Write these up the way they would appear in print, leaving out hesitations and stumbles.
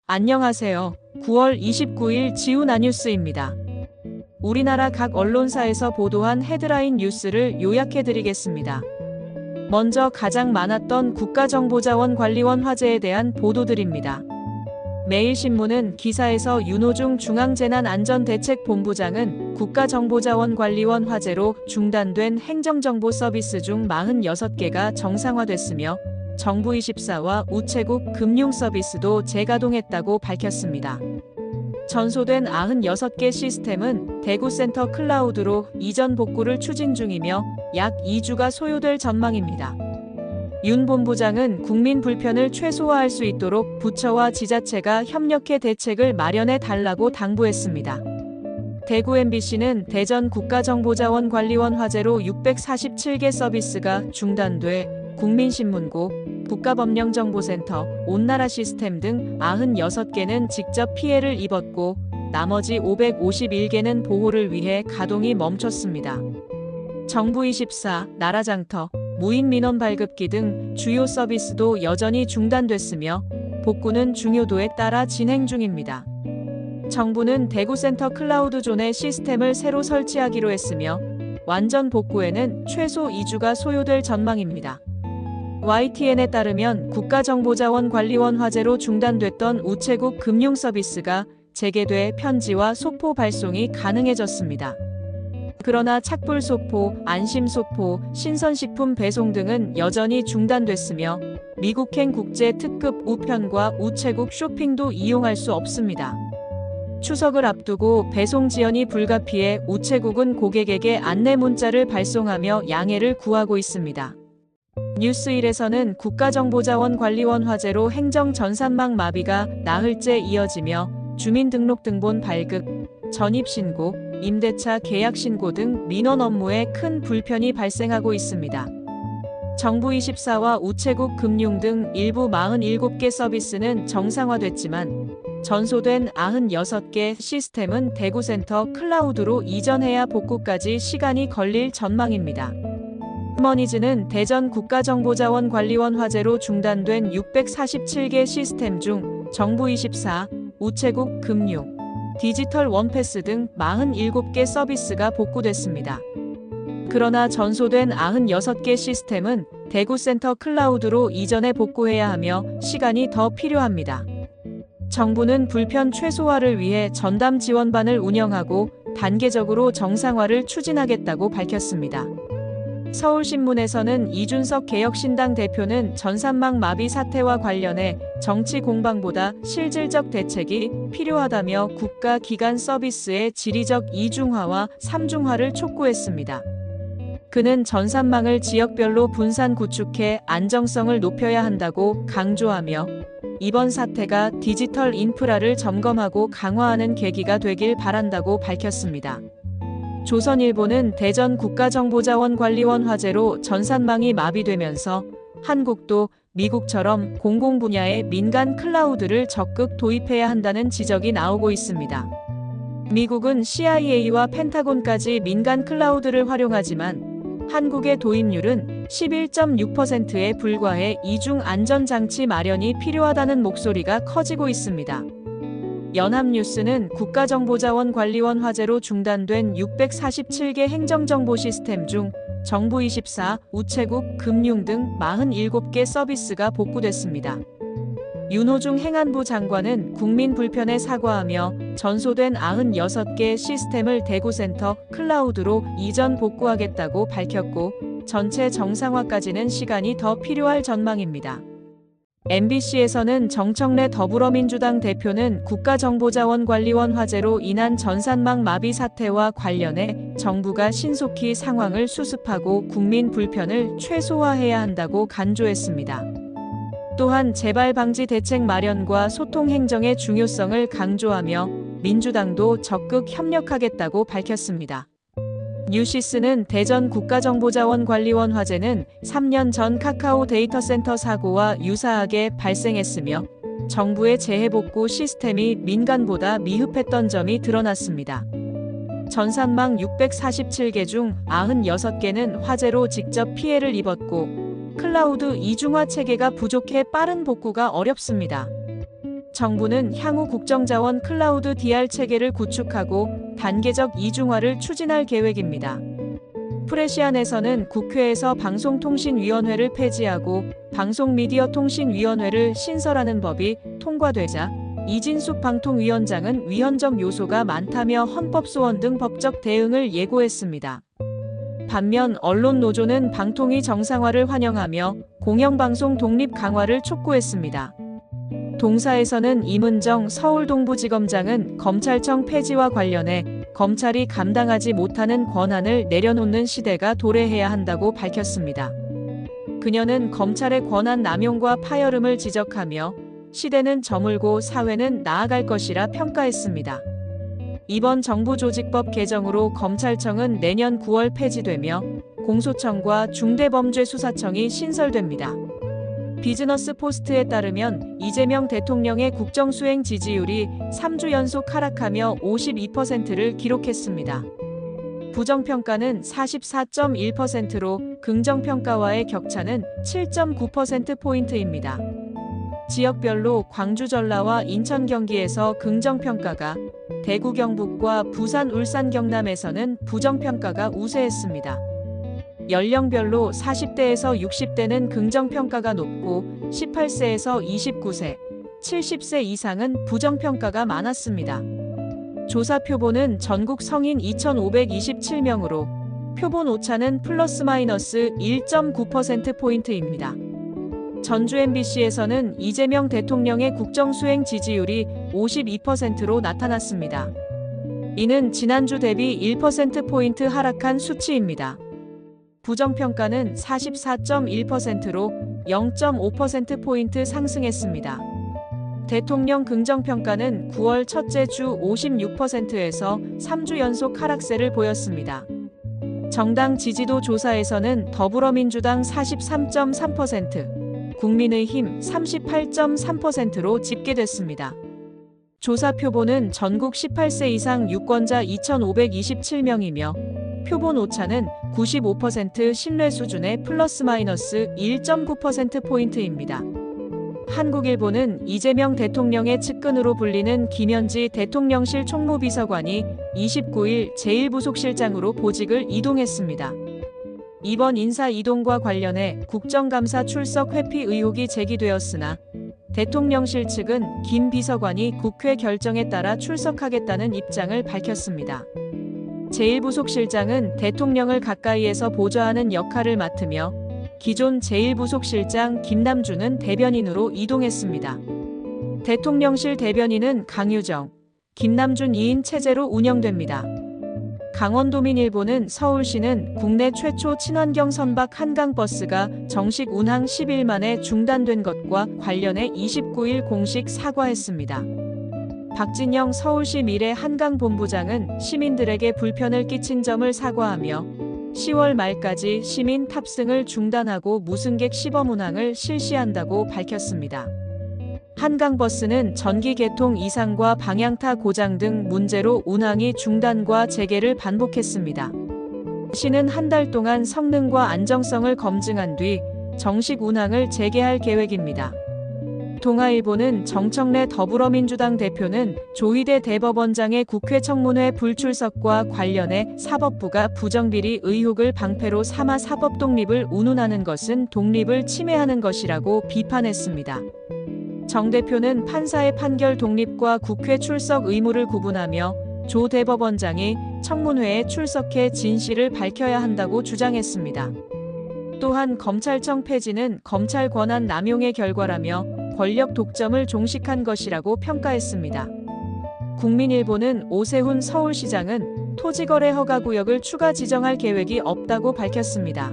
안녕하세요. 9월 29일 지우나 뉴스입니다. 우리나라 각 언론사에서 보도한 헤드라인 뉴스를 요약해드리겠습니다. 먼저 가장 많았던 국가정보자원관리원 화재에 대한 보도들입니다. 매일신문은 기사에서 윤호중 중앙재난안전대책본부장은 국가정보자원관리원 화재로 중단된 행정정보 서비스 중 46개가 정상화됐으며 정부24와 우체국 금융서비스도 재가동했다고 밝혔습니다. 전소된 96개 시스템은 대구센터 클라우드로 이전 복구를 추진 중이며 약 2주가 소요될 전망입니다. 윤 본부장은 국민 불편을 최소화할 수 있도록 부처와 지자체가 협력해 대책을 마련해 달라고 당부했습니다. 대구 MBC는 대전 국가정보자원관리원 화재로 647개 서비스가 중단돼 국민신문고, 국가법령정보센터, 온나라 시스템 등 96개는 직접 피해를 입었고 나머지 551개는 보호를 위해 가동이 멈췄습니다. 정부24, 나라장터, 무인민원 발급기 등 주요 서비스도 여전히 중단됐으며 복구는 중요도에 따라 진행 중입니다. 정부는 대구센터 클라우드존에 시스템을 새로 설치하기로 했으며 완전 복구에는 최소 2주가 소요될 전망입니다. YTN에 따르면 국가정보자원관리원 화재로 중단됐던 우체국 금융서비스가 재개돼 편지와 소포 발송이 가능해졌습니다. 그러나 착불소포, 안심소포, 신선식품 배송 등은 여전히 중단됐으며 미국행 국제 특급 우편과 우체국 쇼핑도 이용할 수 없습니다. 추석을 앞두고 배송 지연이 불가피해 우체국은 고객에게 안내 문자를 발송하며 양해를 구하고 있습니다. 뉴스1에서는 국가정보자원관리원 화재로 행정 전산망 마비가 나흘째 이어지며 주민등록등본 발급, 전입신고, 임대차 계약신고 등 민원 업무에 큰 불편이 발생하고 있습니다. 정부24와 우체국 금융 등 일부 47개 서비스는 정상화됐지만 전소된 96개 시스템은 대구센터 클라우드로 이전해야 복구까지 시간이 걸릴 전망입니다. 휴머니즈는 대전 국가정보자원관리원 화재로 중단된 647개 시스템 중 정부24, 우체국 금융, 디지털 원패스 등 47개 서비스가 복구됐습니다. 그러나 전소된 96개 시스템은 대구센터 클라우드로 이전해 복구해야 하며 시간이 더 필요합니다. 정부는 불편 최소화를 위해 전담 지원반을 운영하고 단계적으로 정상화를 추진하겠다고 밝혔습니다. 서울신문에서는 이준석 개혁신당 대표는 전산망 마비 사태와 관련해 정치 공방보다 실질적 대책이 필요하다며 국가기관 서비스의 지리적 이중화와 삼중화를 촉구했습니다. 그는 전산망을 지역별로 분산 구축해 안정성을 높여야 한다고 강조하며 이번 사태가 디지털 인프라를 점검하고 강화하는 계기가 되길 바란다고 밝혔습니다. 조선일보는 대전 국가정보자원관리원 화재로 전산망이 마비되면서 한국도 미국처럼 공공 분야의 민간 클라우드를 적극 도입해야 한다는 지적이 나오고 있습니다. 미국은 CIA와 펜타곤까지 민간 클라우드를 활용하지만 한국의 도입률은 11.6%에 불과해 이중 안전장치 마련이 필요하다는 목소리가 커지고 있습니다. 연합뉴스는 국가정보자원관리원 화재로 중단된 647개 행정정보 시스템 중 정부24, 우체국, 금융 등 47개 서비스가 복구됐습니다. 윤호중 행안부 장관은 국민 불편에 사과하며 전소된 96개 시스템을 대구센터 클라우드로 이전 복구하겠다고 밝혔고 전체 정상화까지는 시간이 더 필요할 전망입니다. MBC에서는 정청래 더불어민주당 대표는 국가정보자원관리원 화재로 인한 전산망 마비 사태와 관련해 정부가 신속히 상황을 수습하고 국민 불편을 최소화해야 한다고 간조했습니다. 또한 재발 방지 대책 마련과 소통 행정의 중요성을 강조하며 민주당도 적극 협력하겠다고 밝혔습니다. 뉴시스는 대전 국가정보자원관리원 화재는 3년 전 카카오 데이터센터 사고와 유사하게 발생했으며 정부의 재해복구 시스템이 민간보다 미흡했던 점이 드러났습니다. 전산망 647개 중 96개는 화재로 직접 피해를 입었고 클라우드 이중화 체계가 부족해 빠른 복구가 어렵습니다. 정부는 향후 국정자원 클라우드 DR 체계를 구축하고 단계적 이중화를 추진할 계획입니다. 프레시안에서는 국회에서 방송통신위원회를 폐지하고 방송미디어통신위원회를 신설하는 법이 통과되자 이진숙 방통위원장은 위헌적 요소가 많다며 헌법소원 등 법적 대응을 예고했습니다. 반면 언론노조는 방통위 정상화를 환영하며 공영방송 독립 강화를 촉구했습니다. 동사에서는 임은정 서울동부지검장은 검찰청 폐지와 관련해 검찰이 감당하지 못하는 권한을 내려놓는 시대가 도래해야 한다고 밝혔습니다. 그녀는 검찰의 권한 남용과 파열음을 지적하며 시대는 저물고 사회는 나아갈 것이라 평가했습니다. 이번 정부 조직법 개정으로 검찰청은 내년 9월 폐지되며 공소청과 중대범죄수사청이 신설됩니다. 비즈너스 포스트에 따르면 이재명 대통령의 국정수행 지지율이 3주 연속 하락하며 52%를 기록했습니다. 부정평가는 44.1%로 긍정평가와의 격차는 7.9%포인트입니다. 지역별로 광주 전라와 인천 경기에서 긍정평가가, 대구 경북과 부산 울산 경남에서는 부정평가가 우세했습니다. 연령별로 40대에서 60대는 긍정평가가 높고 18세에서 29세, 70세 이상은 부정평가가 많았습니다. 조사 표본은 전국 성인 2,527명으로 표본 오차는 플러스 마이너스 1.9%포인트입니다. 전주 MBC에서는 이재명 대통령의 국정수행 지지율이 52%로 나타났습니다. 이는 지난주 대비 1%포인트 하락한 수치입니다. 부정평가는 44.1%로 0.5%포인트 상승했습니다. 대통령 긍정평가는 9월 첫째 주 56%에서 3주 연속 하락세를 보였습니다. 정당 지지도 조사에서는 더불어민주당 43.3%, 국민의힘 38.3%로 집계됐습니다. 조사 표본은 전국 18세 이상 유권자 2,527명이며 표본 오차는 95% 신뢰 수준의 플러스 마이너스 1.9%포인트입니다. 한국일보는 이재명 대통령의 측근으로 불리는 김현지 대통령실 총무비서관이 29일 제1부속실장으로 보직을 이동했습니다. 이번 인사 이동과 관련해 국정감사 출석 회피 의혹이 제기되었으나 대통령실 측은 김 비서관이 국회 결정에 따라 출석하겠다는 입장을 밝혔습니다. 제1부속실장은 대통령을 가까이에서 보좌하는 역할을 맡으며 기존 제1부속실장 김남준은 대변인으로 이동했습니다. 대통령실 대변인은 강유정, 김남준 2인 체제로 운영됩니다. 강원도민일보는 서울시는 국내 최초 친환경 선박 한강버스가 정식 운항 10일 만에 중단된 것과 관련해 29일 공식 사과했습니다. 박진영 서울시 미래 한강본부장은 시민들에게 불편을 끼친 점을 사과하며 10월 말까지 시민 탑승을 중단하고 무승객 시범 운항을 실시한다고 밝혔습니다. 한강버스는 전기 개통 이상과 방향타 고장 등 문제로 운항이 중단과 재개를 반복했습니다. 시는 한 달 동안 성능과 안정성을 검증한 뒤 정식 운항을 재개할 계획입니다. 동아일보는 정청래 더불어민주당 대표는 조희대 대법원장의 국회 청문회 불출석과 관련해 사법부가 부정비리 의혹을 방패로 삼아 사법 독립을 운운하는 것은 독립을 침해하는 것이라고 비판했습니다. 정 대표는 판사의 판결 독립과 국회 출석 의무를 구분하며 조 대법원장이 청문회에 출석해 진실을 밝혀야 한다고 주장했습니다. 또한 검찰청 폐지는 검찰 권한 남용의 결과라며 권력 독점을 종식한 것이라고 평가했습니다. 국민일보는 오세훈 서울시장은 토지거래 허가구역을 추가 지정할 계획이 없다고 밝혔습니다.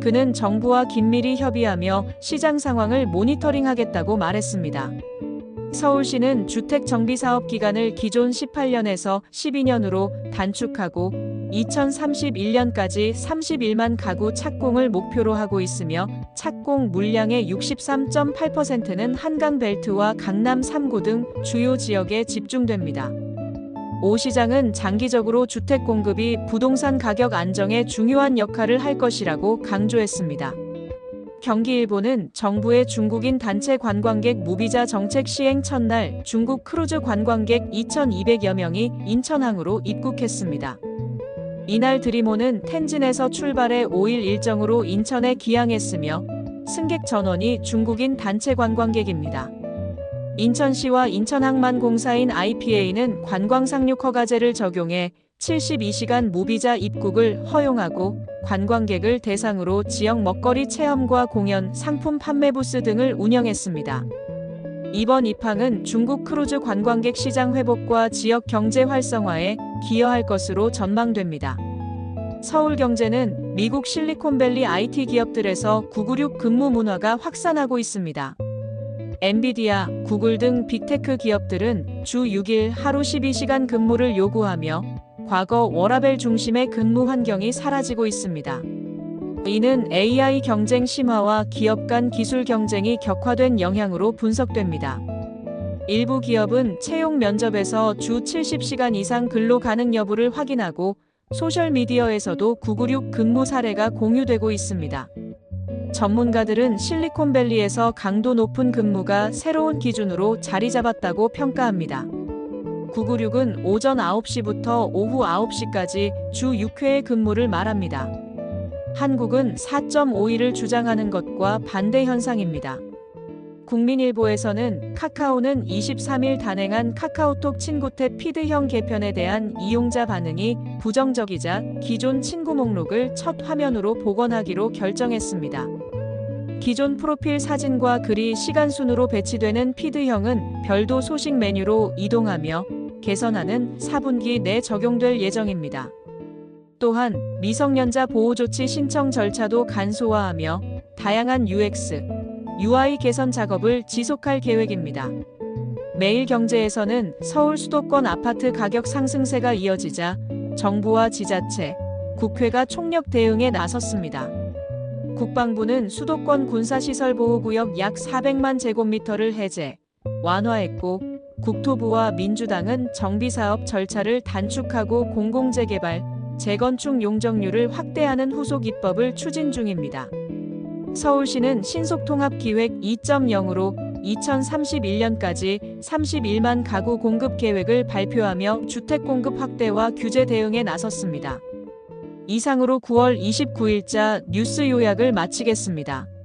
그는 정부와 긴밀히 협의하며 시장 상황을 모니터링하겠다고 말했습니다. 서울시는 주택정비사업 기간을 기존 18년에서 12년으로 단축하고 2031년까지 31만 가구 착공을 목표로 하고 있으며 착공 물량의 63.8%는 한강벨트와 강남 3구 등 주요 지역에 집중됩니다. 오 시장은 장기적으로 주택 공급이 부동산 가격 안정에 중요한 역할을 할 것이라고 강조했습니다. 경기일보는 정부의 중국인 단체 관광객 무비자 정책 시행 첫날 중국 크루즈 관광객 2,200여 명이 인천항으로 입국했습니다. 이날 드리모는 텐진에서 출발해 5일 일정으로 인천에 기항했으며 승객 전원이 중국인 단체 관광객입니다. 인천시와 인천항만공사인 IPA는 관광상륙 허가제를 적용해 72시간 무비자 입국을 허용하고 관광객을 대상으로 지역 먹거리 체험과 공연, 상품 판매 부스 등을 운영했습니다. 이번 입항은 중국 크루즈 관광객 시장 회복과 지역 경제 활성화에 기여할 것으로 전망됩니다. 서울경제는 미국 실리콘밸리 IT 기업들에서 996 근무 문화가 확산하고 있습니다. 엔비디아, 구글 등 빅테크 기업들은 주 6일 하루 12시간 근무를 요구하며 과거 워라밸 중심의 근무 환경이 사라지고 있습니다. 이는 AI 경쟁 심화와 기업 간 기술 경쟁이 격화된 영향으로 분석됩니다. 일부 기업은 채용 면접에서 주 70시간 이상 근로 가능 여부를 확인하고 소셜미디어에서도 996 근무 사례가 공유되고 있습니다. 전문가들은 실리콘밸리에서 강도 높은 근무가 새로운 기준으로 자리 잡았다고 평가합니다. 996은 오전 9시부터 오후 9시까지 주 6회의 근무를 말합니다. 한국은 4.5일을 주장하는 것과 반대 현상입니다. 국민일보에서는 카카오는 23일 단행한 카카오톡 친구 탭 피드형 개편에 대한 이용자 반응이 부정적이자 기존 친구 목록을 첫 화면으로 복원하기로 결정했습니다. 기존 프로필 사진과 글이 시간순으로 배치되는 피드형은 별도 소식 메뉴로 이동하며 개선안은 4분기 내 적용될 예정입니다. 또한 미성년자 보호조치 신청 절차도 간소화하며 다양한 UX, UI 개선 작업을 지속할 계획입니다. 매일경제에서는 서울 수도권 아파트 가격 상승세가 이어지자 정부와 지자체, 국회가 총력 대응에 나섰습니다. 국방부는 수도권 군사시설보호구역 약 400만 제곱미터를 해제, 완화했고 국토부와 민주당은 정비사업 절차를 단축하고 공공재개발, 재건축 용적률을 확대하는 후속 입법을 추진 중입니다. 서울시는 신속통합기획 2.0으로 2031년까지 31만 가구 공급 계획을 발표하며 주택 공급 확대와 규제 대응에 나섰습니다. 이상으로 9월 29일자 뉴스 요약을 마치겠습니다.